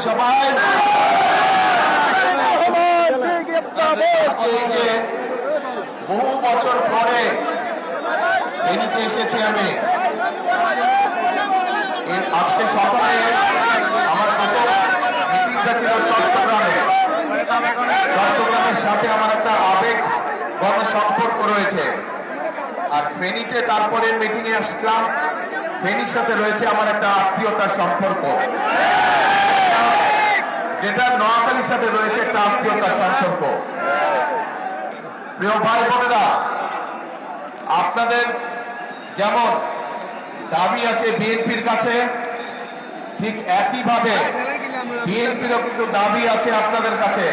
সবাই? যে বহু বছর পরে ফেনীতে এসেছি আমি, আজকে সকালে আমার মিটিংটা ছিল চট্টগ্রামের সাথে আমার একটা আবেগ গণসম্পর্ক রয়েছে। আর ফেনীতে তারপরে মিটিং এ আসলাম, ফেনীর সাথে রয়েছে আমার একটা আত্মীয়তার সম্পর্ক, যেটা নোয়াখালীর সাথে রয়েছে একটা আত্মীয়তার সম্পর্ক। প্রিয় ভাই বোনেরা, আপনাদের যেমন দাবি আছে বিএনপির কাছে, ঠিক একইভাবে বিএনপিরও কিন্তু দাবি আছে আপনাদের কাছে।